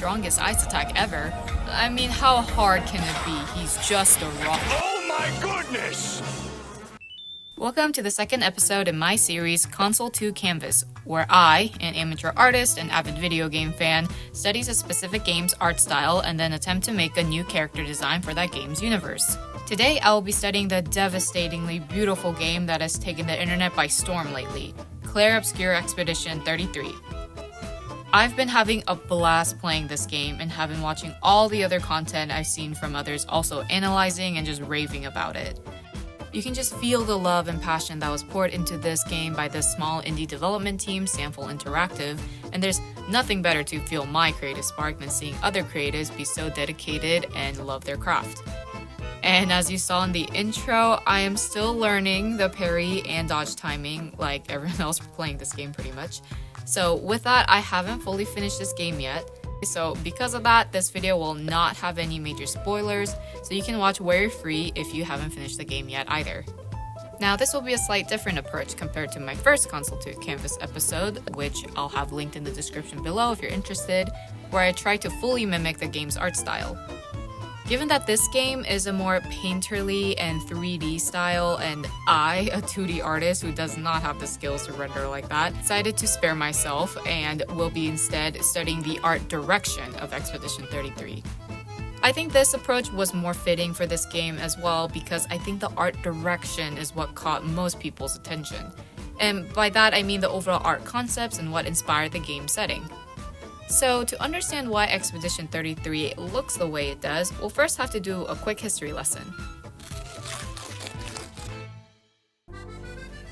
strongest ice attack ever. I mean, how hard can it be? He's just a rock. Oh my goodness! Welcome to the second episode in my series, Console 2 Canvas, where I, an amateur artist and avid video game fan, studies a specific game's art style and then attempt to make a new character design for that game's universe. Today, I will be studying the devastatingly beautiful game that has taken the internet by storm lately, Clair Obscur Expedition 33. I've been having a blast playing this game and have been watching all the other content I've seen from others also analyzing and just raving about it. You can just feel the love and passion that was poured into this game by this small indie development team, Sample Interactive, and there's nothing better to fuel my creative spark than seeing other creatives be so dedicated and love their craft. And as you saw in the intro, I am still learning the parry and dodge timing like everyone else playing this game pretty much. So with that, I haven't fully finished this game yet. So because of that, this video will not have any major spoilers, so you can watch worry-free if you haven't finished the game yet either. Now this will be a slight different approach compared to my first Console 2 Canvas episode, which I'll have linked in the description below if you're interested, where I try to fully mimic the game's art style. Given that this game is a more painterly and 3D style, and I, a 2D artist who does not have the skills to render like that, decided to spare myself and will be instead studying the art direction of Expedition 33. I think this approach was more fitting for this game as well because I think the art direction is what caught most people's attention. And by that I mean the overall art concepts and what inspired the game setting. So to understand why Expedition 33 looks the way it does, we'll first have to do a quick history lesson.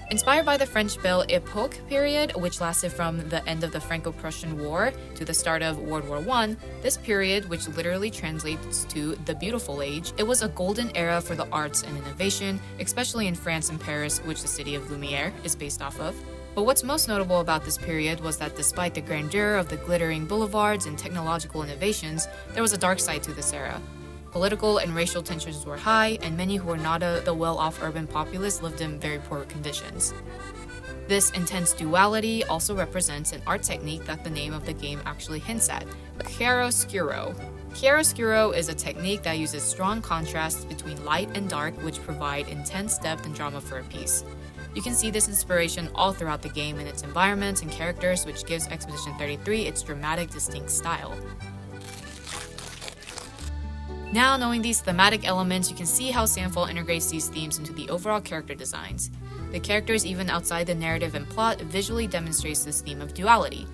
Inspired by the French Belle Epoque period, which lasted from the end of the Franco-Prussian War to the start of World War I, this period, which literally translates to the Beautiful Age, it was a golden era for the arts and innovation, especially in France and Paris, which the city of Lumiere is based off of. But what's most notable about this period was that despite the grandeur of the glittering boulevards and technological innovations, there was a dark side to this era. Political and racial tensions were high, and many who were not the well-off urban populace lived in very poor conditions. This intense duality also represents an art technique that the name of the game actually hints at, chiaroscuro. Chiaroscuro is a technique that uses strong contrasts between light and dark, which provide intense depth and drama for a piece. You can see this inspiration all throughout the game in its environments and characters, which gives Expedition 33 its dramatic, distinct style. Now, knowing these thematic elements, you can see how Sample integrates these themes into the overall character designs. The characters, even outside the narrative and plot, visually demonstrates this theme of duality.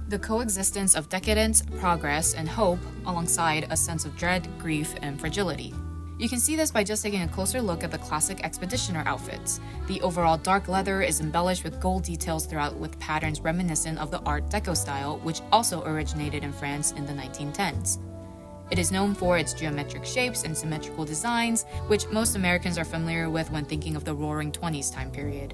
The coexistence of decadence, progress, and hope, alongside a sense of dread, grief, and fragility. You can see this by just taking a closer look at the classic expeditioner outfits. The overall dark leather is embellished with gold details throughout with patterns reminiscent of the Art Deco style, which also originated in France in the 1910s. It is known for its geometric shapes and symmetrical designs, which most Americans are familiar with when thinking of the Roaring '20s time period.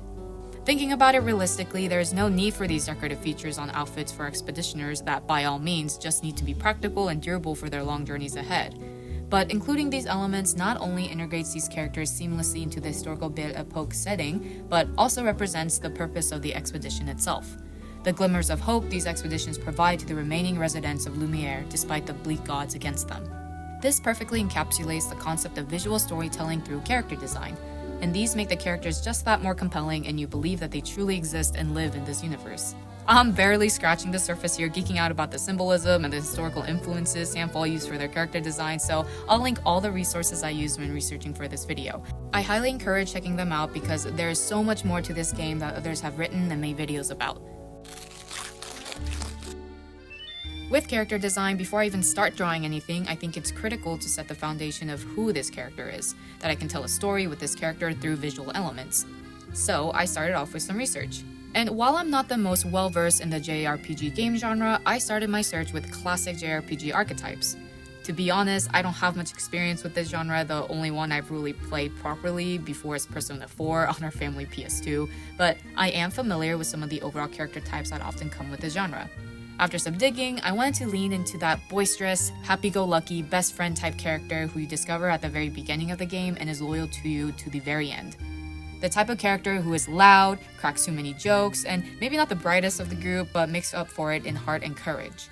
Thinking about it realistically, there is no need for these decorative features on outfits for expeditioners that by all means just need to be practical and durable for their long journeys ahead. But including these elements not only integrates these characters seamlessly into the historical Belle Epoque setting, but also represents the purpose of the expedition itself. The glimmers of hope these expeditions provide to the remaining residents of Lumiere despite the bleak odds against them. This perfectly encapsulates the concept of visual storytelling through character design, and these make the characters just that more compelling and you believe that they truly exist and live in this universe. I'm barely scratching the surface here, geeking out about the symbolism and the historical influences Sample used for their character design, so I'll link all the resources I used when researching for this video. I highly encourage checking them out because there is so much more to this game that others have written and made videos about. With character design, before I even start drawing anything, I think it's critical to set the foundation of who this character is, that I can tell a story with this character through visual elements. So I started off with some research. And while I'm not the most well-versed in the JRPG game genre, I started my search with classic JRPG archetypes. To be honest, I don't have much experience with this genre. The only one I've really played properly before is Persona 4 on our family PS2, but I am familiar with some of the overall character types that often come with this genre. After some digging, I wanted to lean into that boisterous, happy-go-lucky, best friend type character who you discover at the very beginning of the game and is loyal to you to the very end. The type of character who is loud, cracks too many jokes, and maybe not the brightest of the group, but makes up for it in heart and courage.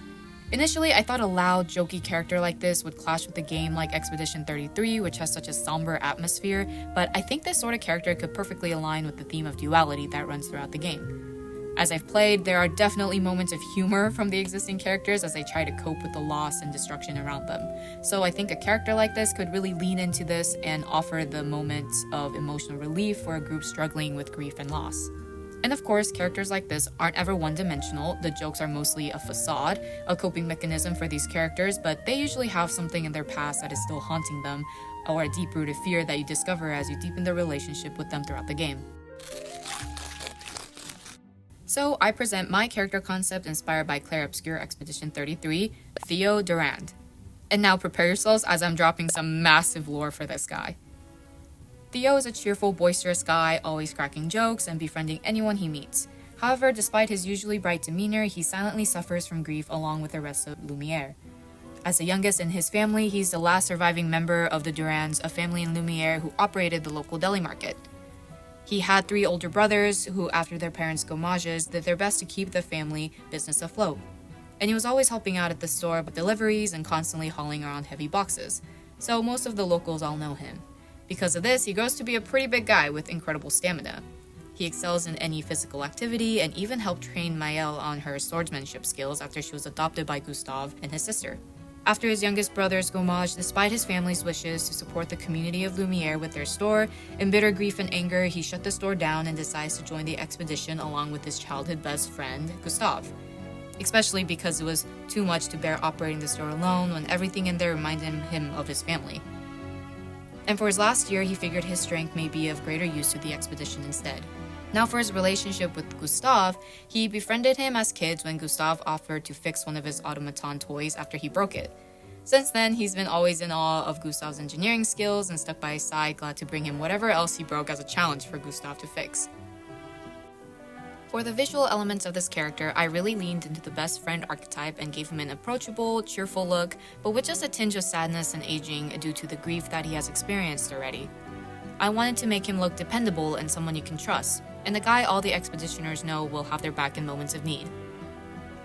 Initially, I thought a loud, jokey character like this would clash with a game like Expedition 33, which has such a somber atmosphere, but I think this sort of character could perfectly align with the theme of duality that runs throughout the game. As I've played, there are definitely moments of humor from the existing characters as they try to cope with the loss and destruction around them. So I think a character like this could really lean into this and offer the moments of emotional relief for a group struggling with grief and loss. And of course, characters like this aren't ever one-dimensional. The jokes are mostly a facade, a coping mechanism for these characters, but they usually have something in their past that is still haunting them, or a deep-rooted fear that you discover as you deepen the relationship with them throughout the game. So I present my character concept inspired by Clair Obscur Expedition 33, Theo Durand. And now prepare yourselves as I'm dropping some massive lore for this guy. Theo is a cheerful, boisterous guy, always cracking jokes and befriending anyone he meets. However, despite his usually bright demeanor, he silently suffers from grief along with the rest of Lumiere. As the youngest in his family, he's the last surviving member of the Durands, a family in Lumiere who operated the local deli market. He had 3 older brothers who, after their parents' gommages, did their best to keep the family business afloat. And he was always helping out at the store with deliveries and constantly hauling around heavy boxes, so most of the locals all know him. Because of this, he grows to be a pretty big guy with incredible stamina. He excels in any physical activity and even helped train Maëlle on her swordsmanship skills after she was adopted by Gustave and his sister. After his youngest brother's gommage, despite his family's wishes to support the community of Lumiere with their store, in bitter grief and anger, he shut the store down and decides to join the expedition along with his childhood best friend, Gustave. Especially because it was too much to bear operating the store alone when everything in there reminded him of his family. And for his last year, he figured his strength may be of greater use to the expedition instead. Now for his relationship with Gustave, he befriended him as kids when Gustave offered to fix one of his automaton toys after he broke it. Since then, he's been always in awe of Gustave's engineering skills and stuck by his side, glad to bring him whatever else he broke as a challenge for Gustave to fix. For the visual elements of this character, I really leaned into the best friend archetype and gave him an approachable, cheerful look, but with just a tinge of sadness and aging due to the grief that he has experienced already. I wanted to make him look dependable and someone you can trust, and the guy all the expeditioners know will have their back in moments of need.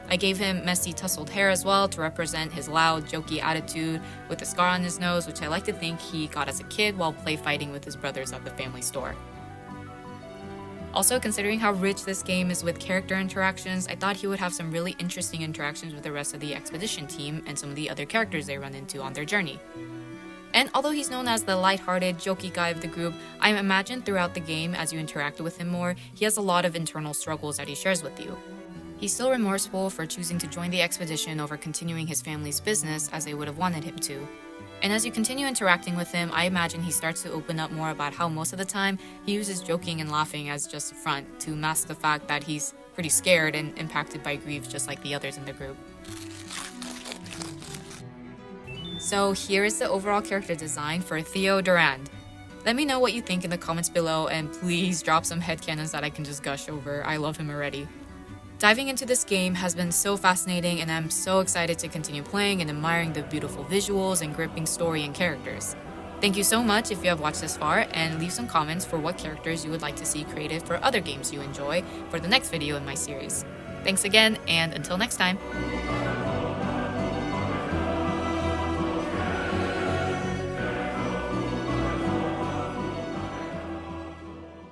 I gave him messy tousled hair as well to represent his loud, jokey attitude with a scar on his nose, which I like to think he got as a kid while play fighting with his brothers at the family store. Also, considering how rich this game is with character interactions, I thought he would have some really interesting interactions with the rest of the expedition team and some of the other characters they run into on their journey. And although he's known as the lighthearted, jokey guy of the group, I imagine throughout the game, as you interact with him more, he has a lot of internal struggles that he shares with you. He's still remorseful for choosing to join the expedition over continuing his family's business as they would have wanted him to. And as you continue interacting with him, I imagine he starts to open up more about how most of the time he uses joking and laughing as just a front to mask the fact that he's pretty scared and impacted by grief just like the others in the group. So here is the overall character design for Theo Durand. Let me know what you think in the comments below, and please drop some headcanons that I can just gush over. I love him already. Diving into this game has been so fascinating, and I'm so excited to continue playing and admiring the beautiful visuals and gripping story and characters. Thank you so much if you have watched this far, and leave some comments for what characters you would like to see created for other games you enjoy for the next video in my series. Thanks again, and until next time!